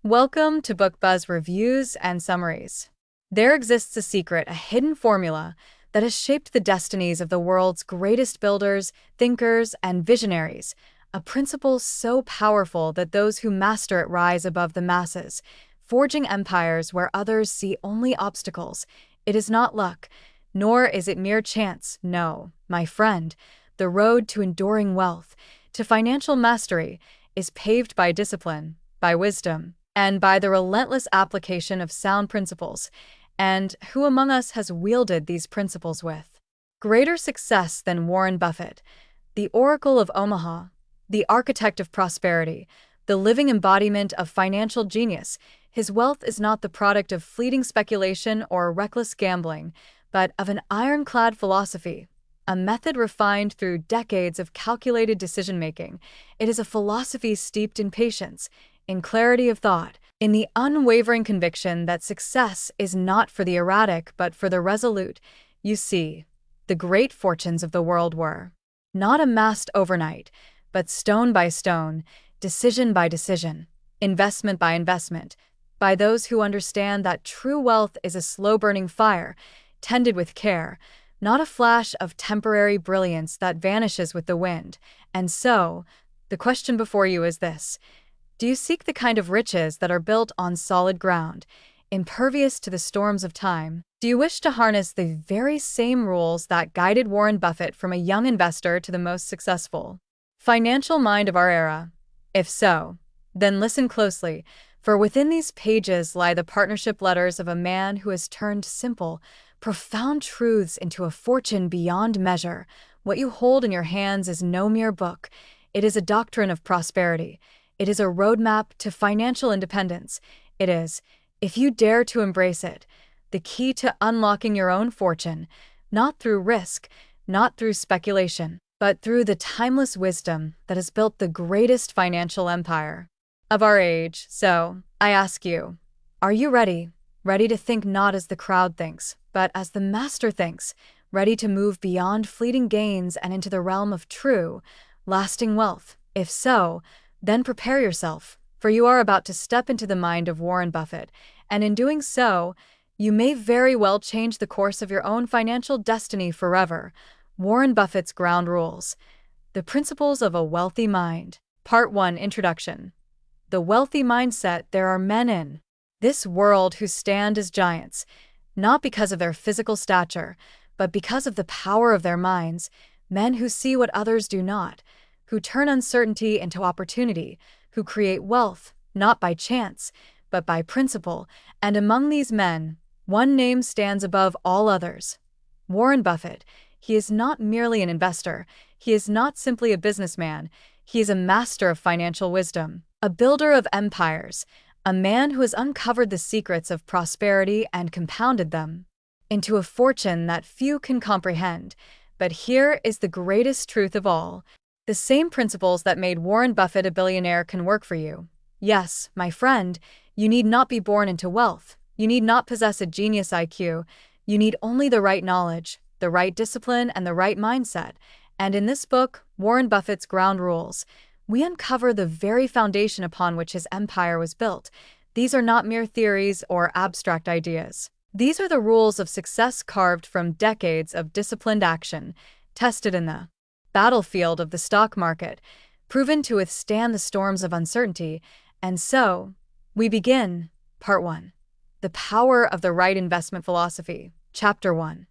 Welcome to Book Buzz Reviews and Summaries. There exists a secret, a hidden formula that has shaped the destinies of the world's greatest builders, thinkers, and visionaries, a principle so powerful that those who master it rise above the masses, forging empires where others see only obstacles. It is not luck, nor is it mere chance. No, my friend, the road to enduring wealth, to financial mastery, is paved by discipline, by wisdom, and by the relentless application of sound principles. And who among us has wielded these principles with greater success than Warren Buffett, the Oracle of Omaha, the architect of prosperity, the living embodiment of financial genius? His wealth is not the product of fleeting speculation or reckless gambling, but of an ironclad philosophy, a method refined through decades of calculated decision-making. It is a philosophy steeped in patience, in clarity of thought, in the unwavering conviction that success is not for the erratic but for the resolute. You see, the great fortunes of the world were not amassed overnight, but stone by stone, decision by decision, investment by investment, by those who understand that true wealth is a slow-burning fire, tended with care, not a flash of temporary brilliance that vanishes with the wind. And so, the question before you is this: do you seek the kind of riches that are built on solid ground, impervious to the storms of time? Do you wish to harness the very same rules that guided Warren Buffett from a young investor to the most successful financial mind of our era? If so, then listen closely, for within these pages lie the partnership letters of a man who has turned simple, profound truths into a fortune beyond measure. What you hold in your hands is no mere book. It is a doctrine of prosperity. It is a roadmap to financial independence. It is, if you dare to embrace it, the key to unlocking your own fortune, not through risk, not through speculation, but through the timeless wisdom that has built the greatest financial empire of our age. So, I ask you, are you ready? Ready to think not as the crowd thinks, but as the master thinks, ready to move beyond fleeting gains and into the realm of true, lasting wealth? If so, then prepare yourself, for you are about to step into the mind of Warren Buffett, and in doing so, you may very well change the course of your own financial destiny forever. Warren Buffett's Ground Rules. The Principles of a Wealthy Mind. Part 1. Introduction. The wealthy mindset. There are men in this world who stand as giants, not because of their physical stature, but because of the power of their minds, men who see what others do not, who turn uncertainty into opportunity, who create wealth, not by chance, but by principle. And among these men, one name stands above all others: Warren Buffett. He is not merely an investor. He is not simply a businessman. He is a master of financial wisdom, a builder of empires, a man who has uncovered the secrets of prosperity and compounded them into a fortune that few can comprehend. But here is the greatest truth of all: the same principles that made Warren Buffett a billionaire can work for you. Yes, my friend, you need not be born into wealth. You need not possess a genius IQ. You need only the right knowledge, the right discipline, and the right mindset. And in this book, Warren Buffett's Ground Rules, we uncover the very foundation upon which his empire was built. These are not mere theories or abstract ideas. These are the rules of success carved from decades of disciplined action, tested in the battlefield of the stock market, proven to withstand the storms of uncertainty. And so, we begin. Part 1. The Power of the Right Investment Philosophy. Chapter 1.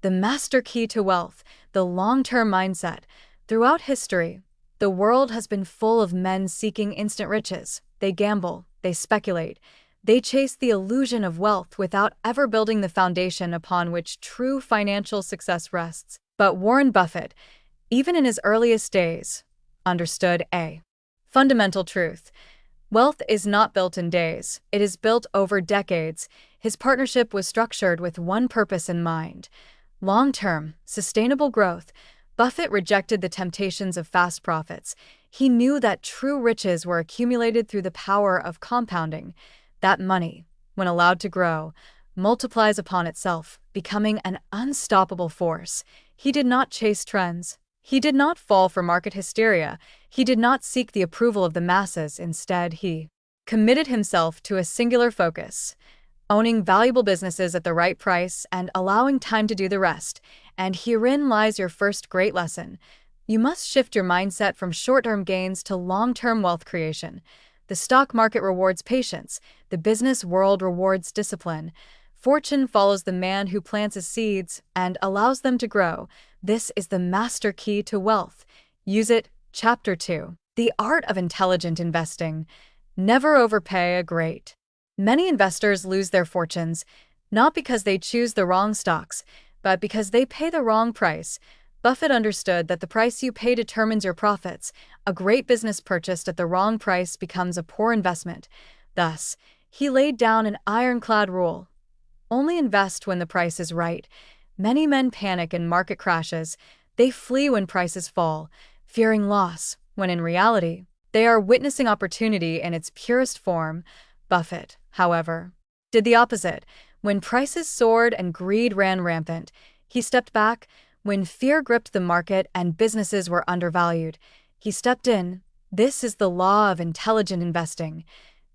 The Master Key to Wealth, the Long-Term Mindset. Throughout history, the world has been full of men seeking instant riches. They gamble, they speculate, they chase the illusion of wealth without ever building the foundation upon which true financial success rests. But Warren Buffett, even in his earliest days, understood a fundamental truth. Wealth is not built in days, it is built over decades. His partnership was structured with one purpose in mind: long-term, sustainable growth. Buffett rejected the temptations of fast profits. He knew that true riches were accumulated through the power of compounding. That money, when allowed to grow, multiplies upon itself, becoming an unstoppable force. He did not chase trends. He did not fall for market hysteria. He did not seek the approval of the masses. Instead, he committed himself to a singular focus, owning valuable businesses at the right price and allowing time to do the rest. And herein lies your first great lesson. You must shift your mindset from short-term gains to long-term wealth creation. The stock market rewards patience. The business world rewards discipline. Fortune follows the man who plants his seeds and allows them to grow. This is the master key to wealth. Use it. Chapter 2. The Art of Intelligent Investing. Never overpay a great. Many investors lose their fortunes, not because they choose the wrong stocks, but because they pay the wrong price. Buffett understood that the price you pay determines your profits. A great business purchased at the wrong price becomes a poor investment. Thus, he laid down an ironclad rule. Only invest when the price is right. Many men panic in market crashes. They flee when prices fall, fearing loss, when in reality, they are witnessing opportunity in its purest form. Buffett, however, did the opposite. When prices soared and greed ran rampant, he stepped back. When fear gripped the market and businesses were undervalued, he stepped in. This is the law of intelligent investing.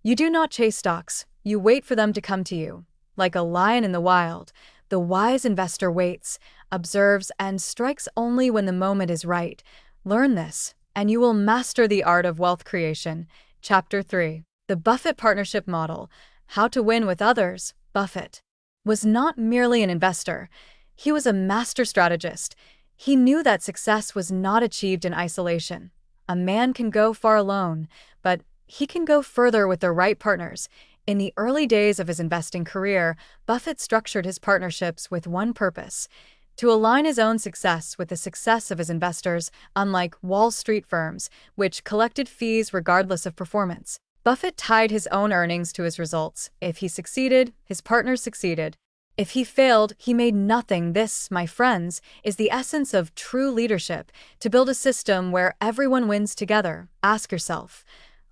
You do not chase stocks, you wait for them to come to you. Like a lion in the wild, the wise investor waits, observes, and strikes only when the moment is right. Learn this, and you will master the art of wealth creation. Chapter 3. The Buffett Partnership Model. How to Win with Others. Buffett was not merely an investor. He was a master strategist. He knew that success was not achieved in isolation. A man can go far alone, but he can go further with the right partners. In the early days of his investing career, Buffett structured his partnerships with one purpose: to align his own success with the success of his investors, unlike Wall Street firms, which collected fees regardless of performance. Buffett tied his own earnings to his results. If he succeeded, his partners succeeded. If he failed, he made nothing. This, my friends, is the essence of true leadership. To build a system where everyone wins together, ask yourself,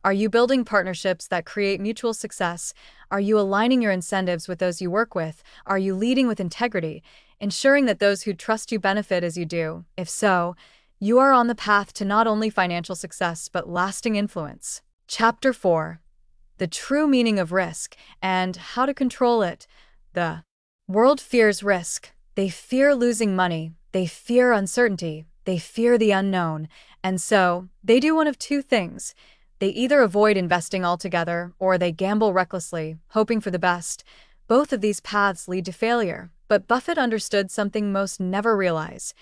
are you building partnerships that create mutual success? Are you aligning your incentives with those you work with? Are you leading with integrity, ensuring that those who trust you benefit as you do? If so, you are on the path to not only financial success but lasting influence. Chapter 4. The True Meaning of Risk and How to Control It. The world fears risk. They fear losing money. They fear uncertainty. They fear the unknown. And so, they do one of two things. They either avoid investing altogether or they gamble recklessly, hoping for the best. Both of these paths lead to failure. But Buffett understood something most never realize.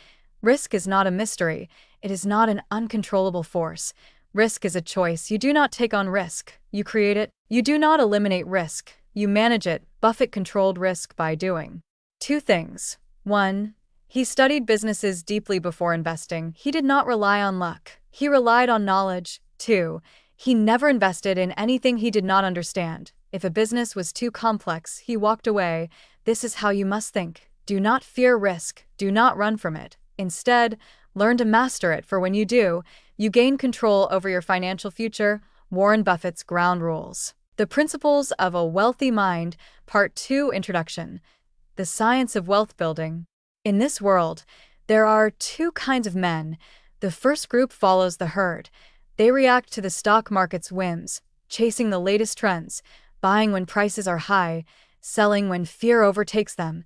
Risk is not a mystery. It is not an uncontrollable force. Risk is a choice. You do not take on risk. You create it. You do not eliminate risk. You manage it. Buffett controlled risk by doing two things. 1. He studied businesses deeply before investing. He did not rely on luck. He relied on knowledge. 2. He never invested in anything he did not understand. If a business was too complex, he walked away. This is how you must think. Do not fear risk. Do not run from it. Instead, learn to master it, for when you do, you gain control over your financial future. Warren Buffett's Ground Rules. The Principles of a Wealthy Mind. Part 2. Introduction. The Science of Wealth Building. In this world, there are two kinds of men. The first group follows the herd. They react to the stock market's whims, chasing the latest trends, buying when prices are high, selling when fear overtakes them.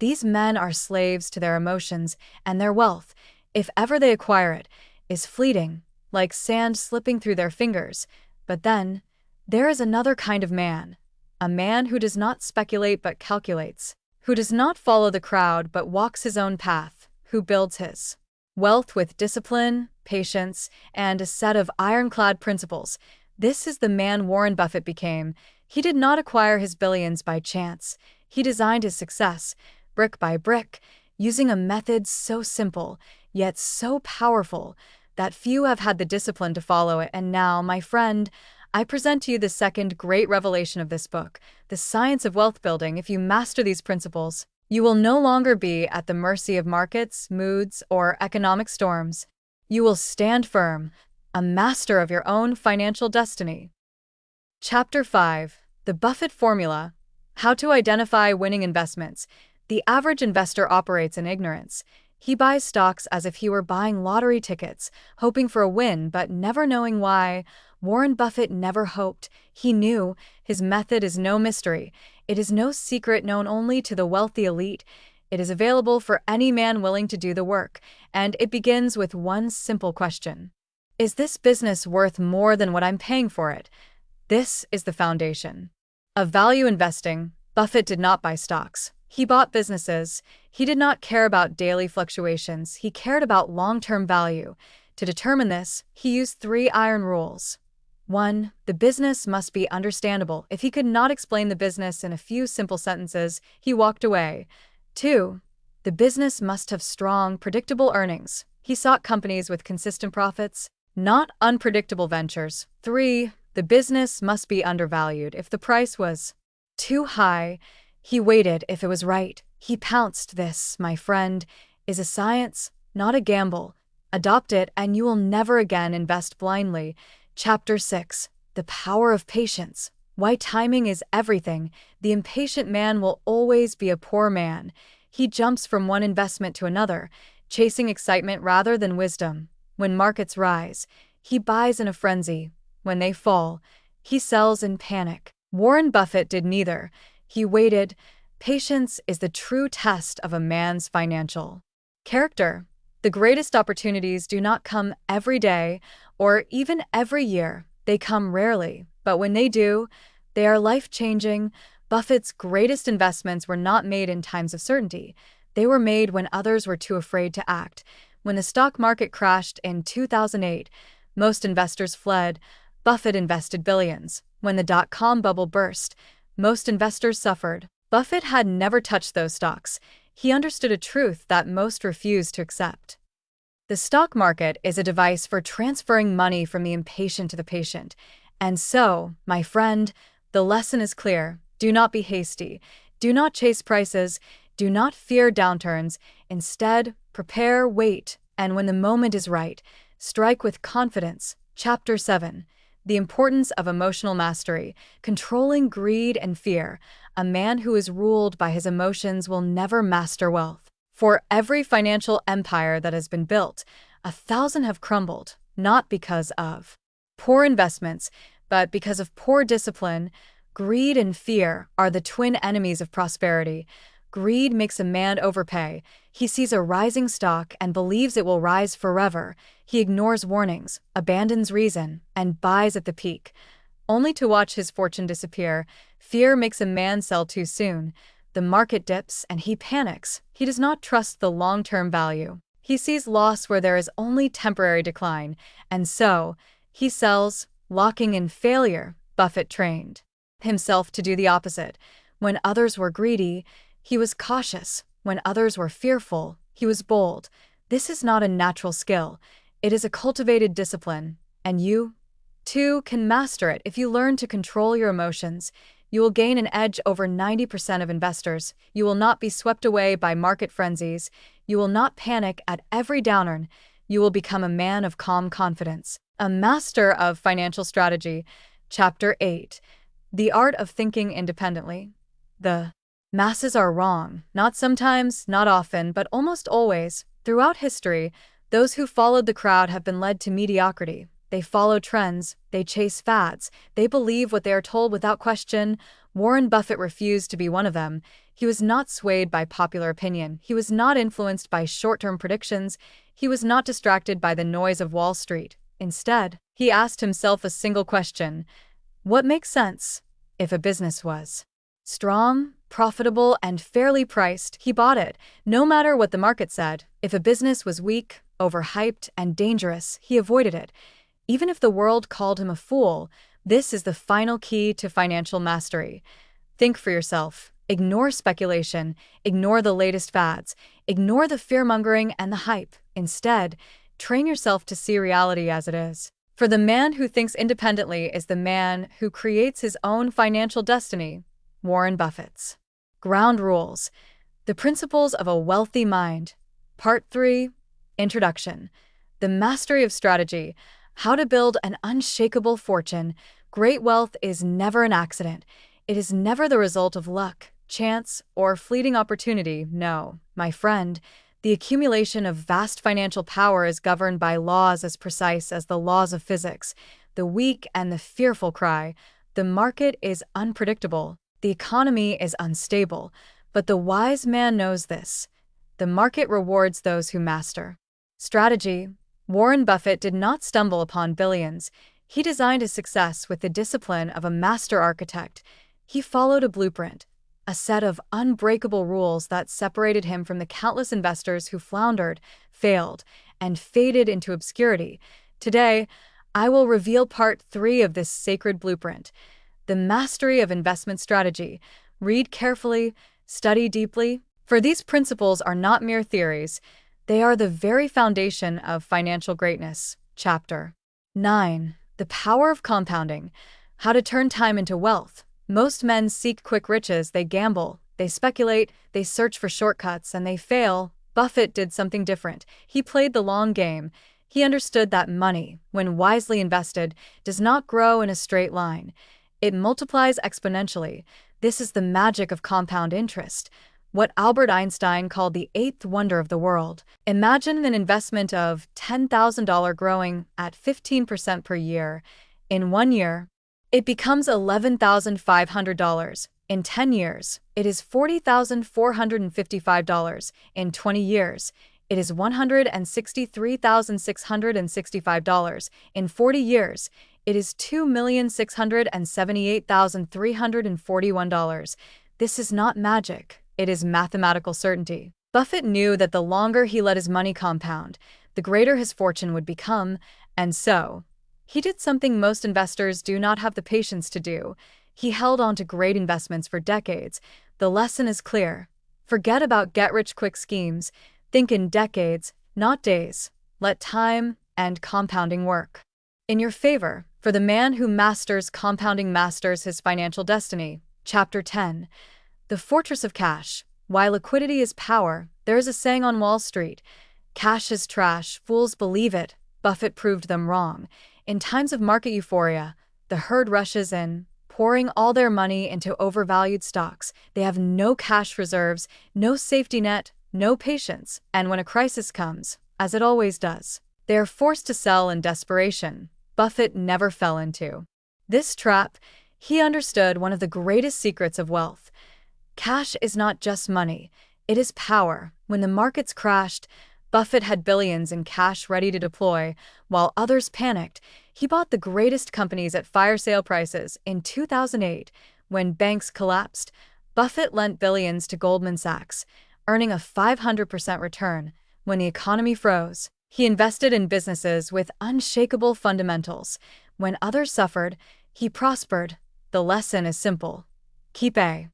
These men are slaves to their emotions, and their wealth, if ever they acquire it, is fleeting, like sand slipping through their fingers. But then, there is another kind of man, a man who does not speculate but calculates, who does not follow the crowd but walks his own path, who builds his wealth with discipline, patience, and a set of ironclad principles. This is the man Warren Buffett became. He did not acquire his billions by chance. He designed his success, brick by brick, using a method so simple, yet so powerful, that few have had the discipline to follow it. And now, my friend, I present to you the second great revelation of this book, the science of wealth building. If you master these principles, you will no longer be at the mercy of markets, moods, or economic storms. You will stand firm, a master of your own financial destiny. Chapter 5. The Buffett Formula. How to Identify Winning Investments. The average investor operates in ignorance. He buys stocks as if he were buying lottery tickets, hoping for a win but never knowing why. Warren Buffett never hoped. He knew his method is no mystery. It is no secret known only to the wealthy elite. It is available for any man willing to do the work, and it begins with one simple question. Is this business worth more than what I'm paying for it? This is the foundation of value investing. Buffett did not buy stocks. He bought businesses. He did not care about daily fluctuations. He cared about long-term value. To determine this, he used 3 iron rules. 1. The business must be understandable. If he could not explain the business in a few simple sentences, he walked away. 2. The business must have strong, predictable earnings. He sought companies with consistent profits, not unpredictable ventures. 3. The business must be undervalued. If the price was too high, he waited. If it was right, he pounced. This, my friend, is a science, not a gamble. Adopt it and you will never again invest blindly. Chapter 6. The Power of Patience. Why timing is everything. The impatient man will always be a poor man. He jumps from one investment to another, chasing excitement rather than wisdom. When markets rise, he buys in a frenzy. When they fall, he sells in panic. Warren Buffett did neither. He waited. Patience is the true test of a man's financial character. The greatest opportunities do not come every day or even every year. They come rarely, but when they do, they are life-changing. Buffett's greatest investments were not made in times of certainty. They were made when others were too afraid to act. When the stock market crashed in 2008, most investors fled. Buffett invested billions. When the dot-com bubble burst, most investors suffered. Buffett had never touched those stocks. He understood a truth that most refused to accept. The stock market is a device for transferring money from the impatient to the patient. And so, my friend, the lesson is clear. Do not be hasty. Do not chase prices. Do not fear downturns. Instead, prepare, wait, and when the moment is right, strike with confidence. Chapter 7. The Importance of Emotional Mastery. Controlling greed and fear. A man who is ruled by his emotions will never master wealth. For every financial empire that has been built, 1,000 have crumbled, not because of poor investments, but because of poor discipline. Greed and fear are the twin enemies of prosperity. Greed makes a man overpay. He sees a rising stock and believes it will rise forever. He ignores warnings, abandons reason, and buys at the peak, only to watch his fortune disappear. Fear makes a man sell too soon. The market dips and he panics. He does not trust the long-term value. He sees loss where there is only temporary decline, and so he sells, locking in failure. Buffett trained himself to do the opposite. When others were greedy, he was cautious. When others were fearful, he was bold. This is not a natural skill. It is a cultivated discipline, and you, too, can master it. If you learn to control your emotions, you will gain an edge over 90% of investors. You will not be swept away by market frenzies. You will not panic at every downturn. You will become a man of calm confidence. A master of financial strategy. Chapter 8. The Art of Thinking Independently. The masses are wrong. Not sometimes, not often, but almost always. Throughout history, those who followed the crowd have been led to mediocrity. They follow trends, they chase fads, they believe what they are told without question. Warren Buffett refused to be one of them. He was not swayed by popular opinion. He was not influenced by short-term predictions. He was not distracted by the noise of Wall Street. Instead, he asked himself a single question: what makes sense? If a business was strong, profitable, and fairly priced, he bought it, no matter what the market said. If a business was weak, overhyped, and dangerous, he avoided it. Even if the world called him a fool, this is the final key to financial mastery. Think for yourself. Ignore speculation. Ignore the latest fads. Ignore the fear-mongering and the hype. Instead, train yourself to see reality as it is. For the man who thinks independently is the man who creates his own financial destiny. Warren Buffett's Ground Rules. The Principles of a Wealthy Mind. Part 3. Introduction. The Mastery of Strategy. How to build an unshakable fortune. Great wealth is never an accident. It is never the result of luck, chance, or fleeting opportunity. No, my friend, the accumulation of vast financial power is governed by laws as precise as the laws of physics. the weak, and the fearful cry, "The market is unpredictable. The economy is unstable." But the wise man knows this. The market rewards those who master strategy. Warren Buffett did not stumble upon billions. He designed his success with the discipline of a master architect. He followed a blueprint, a set of unbreakable rules that separated him from the countless investors who floundered, failed, and faded into obscurity. Today, I will reveal part 3 of this sacred blueprint: the mastery of investment strategy. Read carefully, study deeply, for these principles are not mere theories. They are the very foundation of financial greatness. Chapter 9. The Power of Compounding. How to Turn Time into Wealth. Most men seek quick riches. They gamble, they speculate, they search for shortcuts, and they fail. Buffett did something different. He played the long game. He understood that money, when wisely invested, does not grow in a straight line. It multiplies exponentially. This is the magic of compound interest, what Albert Einstein called the eighth wonder of the world. Imagine an investment of $10,000 growing at 15% per year. In 1 year, it becomes $11,500. In 10 years, it is $40,455. In 20 years, it is $163,665. In 40 years, it is $2,678,341. This is not magic. It is mathematical certainty. Buffett knew that the longer he let his money compound, the greater his fortune would become, and so he did something most investors do not have the patience to do. He held on to great investments for decades. The lesson is clear. Forget about get-rich-quick schemes. Think in decades, not days. Let time and compounding work in your favor, for the man who masters compounding masters his financial destiny. Chapter 10. The Fortress of Cash. Why liquidity is power. There is a saying on Wall Street: cash is trash, fools believe it. Buffett proved them wrong. In times of market euphoria, the herd rushes in, pouring all their money into overvalued stocks. They have no cash reserves, no safety net, no patience, and when a crisis comes, as it always does, they are forced to sell in desperation. Buffett never fell into this trap. He understood one of the greatest secrets of wealth. Cash is not just money, it is power. When the markets crashed, Buffett had billions in cash ready to deploy. While others panicked, he bought the greatest companies at fire sale prices. In 2008, when banks collapsed, Buffett lent billions to Goldman Sachs, earning a 500% return. When the economy froze, he invested in businesses with unshakable fundamentals. When others suffered, he prospered. The lesson is simple. Keep a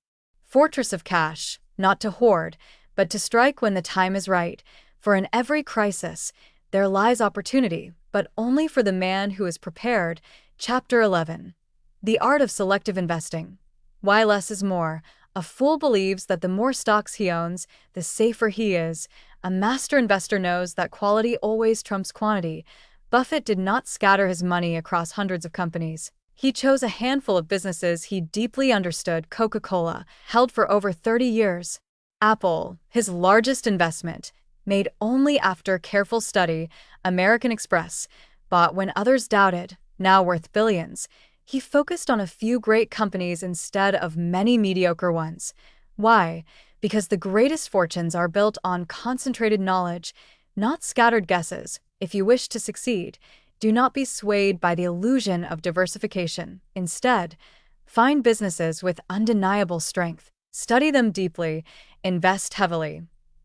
fortress of cash, not to hoard, but to strike when the time is right. For in every crisis, there lies opportunity, but only for the man who is prepared. Chapter 11. The Art of Selective Investing. Why less is more. A fool believes that the more stocks he owns, the safer he is. A master investor knows that quality always trumps quantity. Buffett did not scatter his money across hundreds of companies. He chose a handful of businesses he deeply understood. Coca-Cola, held for over 30 years. Apple, his largest investment, made only after careful study. American Express, bought when others doubted, now worth billions. He focused on a few great companies instead of many mediocre ones. Why? Because the greatest fortunes are built on concentrated knowledge, not scattered guesses. If you wish to succeed, do not be swayed by the illusion of diversification. Instead, find businesses with undeniable strength, study them deeply, invest heavily,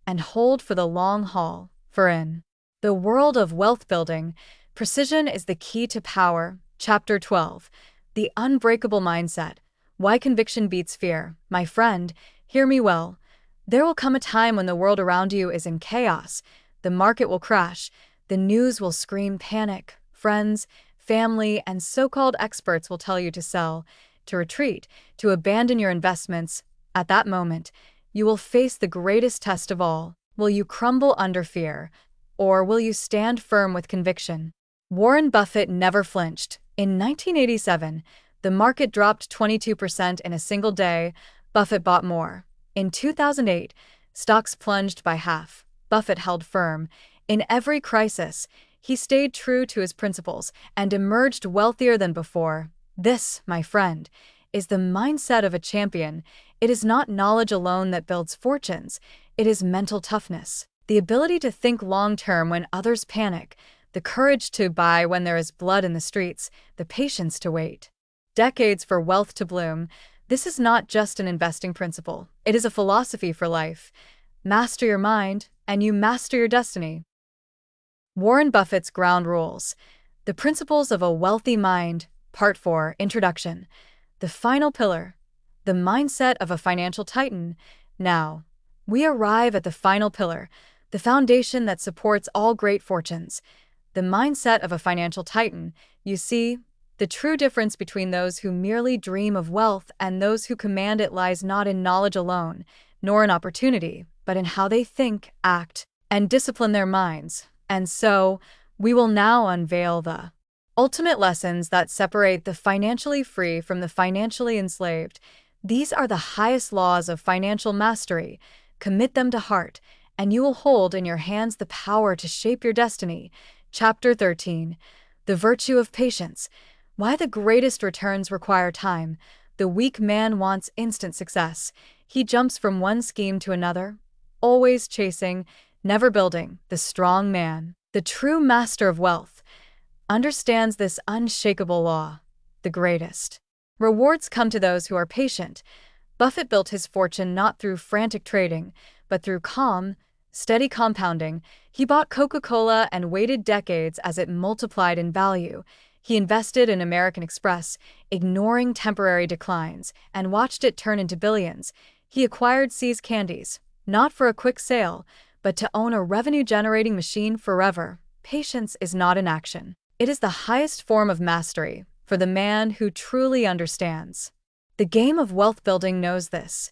and hold for the long haul. For in the world of wealth building, precision is the key to power. Chapter 12. The Unbreakable Mindset. Why conviction beats fear. My friend, hear me well. There will come a time when the world around you is in chaos. The market will crash. The news will scream panic. Friends, family, and so-called experts will tell you to sell, to retreat, to abandon your investments. At that moment, you will face the greatest test of all. Will you crumble under fear, or will you stand firm with conviction? Warren Buffett never flinched. In 1987, the market dropped 22% in a single day. Buffett bought more. In 2008, stocks plunged by half. Buffett held firm. In every crisis, He stayed true to his principles and emerged wealthier than before. This, my friend, is the mindset of a champion. It is not knowledge alone that builds fortunes, it is mental toughness, the ability to think long-term when others panic, the courage to buy when there is blood in the streets, the patience to wait decades for wealth to bloom. This is not just an investing principle, it is a philosophy for life. Master your mind, and you master your destiny. Warren Buffett's Ground Rules. The Principles of a Wealthy Mind, Part 4, Introduction. The final pillar. The mindset of a financial titan. Now, we arrive at the final pillar, the foundation that supports all great fortunes. The mindset of a financial titan. You see, the true difference between those who merely dream of wealth and those who command it lies not in knowledge alone, nor in opportunity, but in how they think, act, and discipline their minds. And so, we will now unveil the ultimate lessons that separate the financially free from the financially enslaved. These are the highest laws of financial mastery. Commit them to heart, and you will hold in your hands the power to shape your destiny. Chapter 13. The Virtue of Patience. Why the greatest returns require time. The weak man wants instant success. He jumps from one scheme to another, always chasing, never building. The strong man, the true master of wealth, understands this unshakable law. The greatest rewards come to those who are patient. Buffett built his fortune not through frantic trading, but through calm, steady compounding. He bought Coca-Cola and waited decades as it multiplied in value. He invested in American Express, ignoring temporary declines, and watched it turn into billions. He acquired See's Candies, not for a quick sale, but to own a revenue-generating machine forever. Patience is not inaction. It is the highest form of mastery for the man who truly understands. The game of wealth building knows this.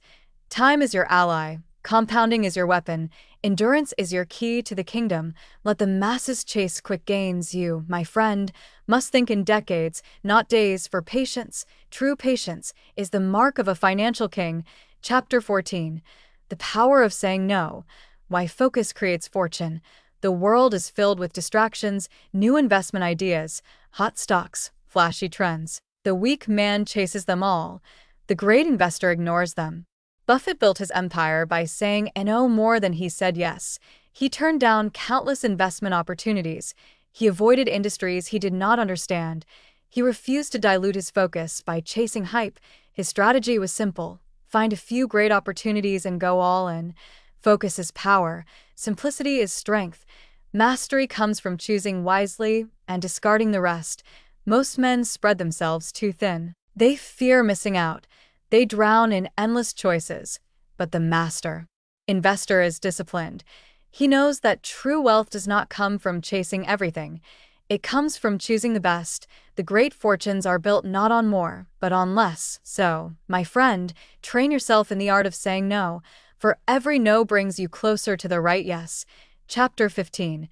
Time is your ally, compounding is your weapon, endurance is your key to the kingdom. Let the masses chase quick gains. You, my friend, must think in decades, not days, for patience, true patience, is the mark of a financial king. Chapter 14. The Power of Saying No. Why Focus Creates Fortune. The world is filled with distractions, new investment ideas, hot stocks, flashy trends. The weak man chases them all. The great investor ignores them. Buffett built his empire by saying no more than he said yes. He turned down countless investment opportunities. He avoided industries he did not understand. He refused to dilute his focus by chasing hype. His strategy was simple: find a few great opportunities and go all in. Focus is power. Simplicity is strength. Mastery comes from choosing wisely and discarding the rest. Most men spread themselves too thin. They fear missing out. They drown in endless choices. But the master investor is disciplined. He knows that true wealth does not come from chasing everything. It comes from choosing the best. The great fortunes are built not on more, but on less. So, my friend, train yourself in the art of saying no, for every no brings you closer to the right yes. Chapter 15.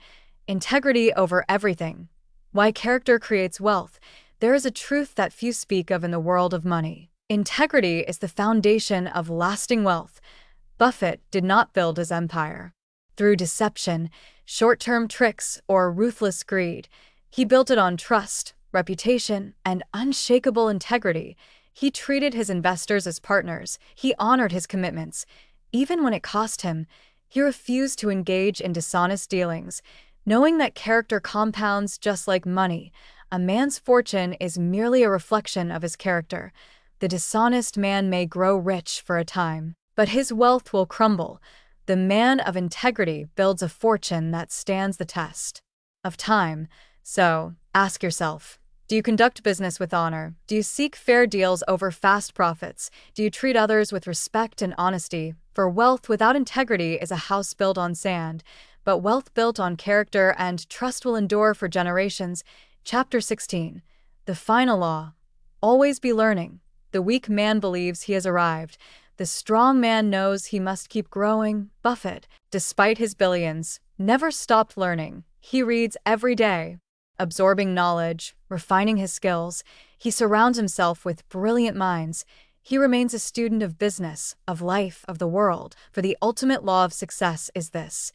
Integrity over everything. Why character creates wealth. There is a truth that few speak of in the world of money. Integrity is the foundation of lasting wealth. Buffett did not build his empire through deception, short-term tricks, or ruthless greed. He built it on trust, reputation, and unshakable integrity. He treated his investors as partners. He honored his commitments. Even when it cost him, he refused to engage in dishonest dealings, knowing that character compounds just like money. A man's fortune is merely a reflection of his character. The dishonest man may grow rich for a time, but his wealth will crumble. The man of integrity builds a fortune that stands the test of time. So, ask yourself, do you conduct business with honor? Do you seek fair deals over fast profits? Do you treat others with respect and honesty? For wealth without integrity is a house built on sand, but wealth built on character and trust will endure for generations. Chapter 16. The Final Law. Always be learning. The weak man believes he has arrived. The strong man knows he must keep growing. Buffett, despite his billions, never stopped learning. He reads every day, absorbing knowledge, refining his skills. He surrounds himself with brilliant minds. He remains a student of business, of life, of the world. For the ultimate law of success is this: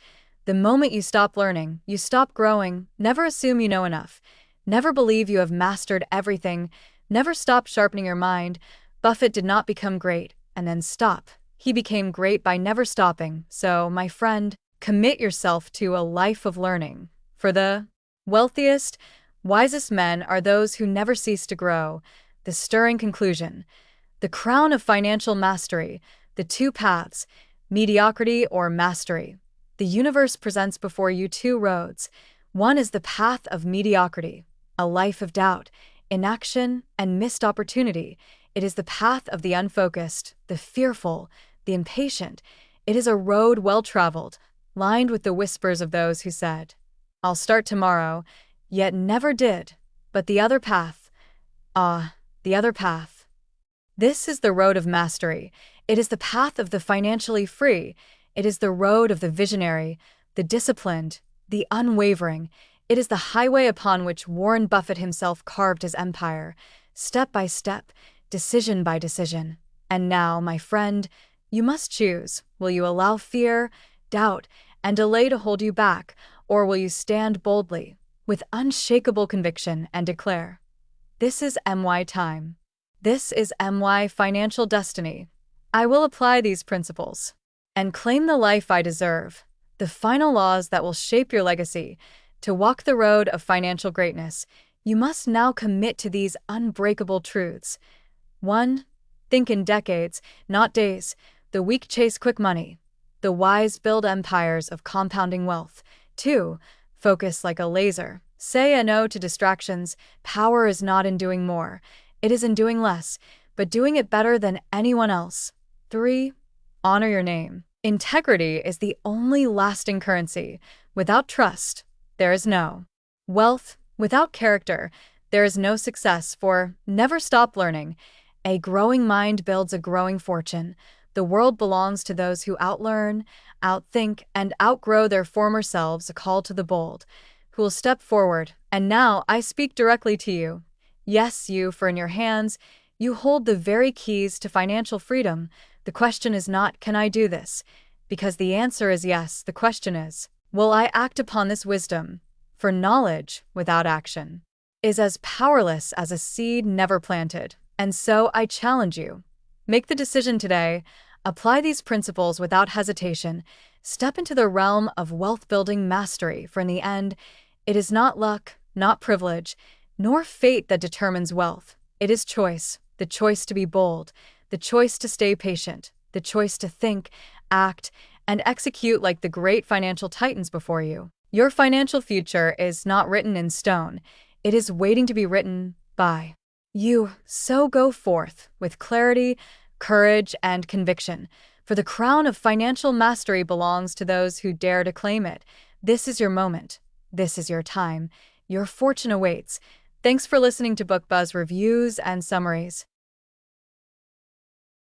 The moment you stop learning, you stop growing. Never assume you know enough. Never believe you have mastered everything. Never stop sharpening your mind. Buffett did not become great and then stop. He became great by never stopping. So, my friend, commit yourself to a life of learning. For the wealthiest, wisest men are those who never cease to grow. The stirring conclusion. The crown of financial mastery. The two paths, mediocrity or mastery. The universe presents before you two roads. One is the path of mediocrity, a life of doubt, inaction, and missed opportunity. It is the path of the unfocused, the fearful, the impatient. It is a road well traveled, lined with the whispers of those who said, "I'll start tomorrow," yet never did. But the other path, the other path. This is the road of mastery. It is the path of the financially free. It is the road of the visionary, the disciplined, the unwavering. It is the highway upon which Warren Buffett himself carved his empire, step by step, decision by decision. And now, my friend, you must choose. Will you allow fear, doubt, and delay to hold you back, or will you stand boldly, with unshakable conviction, and declare, "This is MY time. This is MY financial destiny. I will apply these principles and claim the life I deserve," the final laws that will shape your legacy. To walk the road of financial greatness, you must now commit to these unbreakable truths. 1. Think in decades, not days. The weak chase quick money. The wise build empires of compounding wealth. 2. Focus like a laser. Say a no to distractions. Power is not in doing more. It is in doing less, but doing it better than anyone else. 3. Honor your name. Integrity is the only lasting currency. Without trust, there is no wealth. Without character, there is no success. 4. Never stop learning. A growing mind builds a growing fortune. The world belongs to those who outlearn, outthink, and outgrow their former selves. A call to the bold, who will step forward. And now I speak directly to you. Yes, you, for in your hands, you hold the very keys to financial freedom. The question is not, can I do this? Because the answer is yes. The question is, will I act upon this wisdom? For knowledge without action is as powerless as a seed never planted. And so I challenge you. Make the decision today. Apply these principles without hesitation. Step into the realm of wealth-building mastery, for in the end, it is not luck, not privilege, nor fate that determines wealth. It is choice, the choice to be bold, the choice to stay patient, the choice to think, act, and execute like the great financial titans before you. Your financial future is not written in stone. It is waiting to be written by you. So go forth with clarity, courage, and conviction, for the crown of financial mastery belongs to those who dare to claim it. This is your moment. This is your time. Your fortune awaits. Thanks for listening to Book Buzz Reviews and Summaries.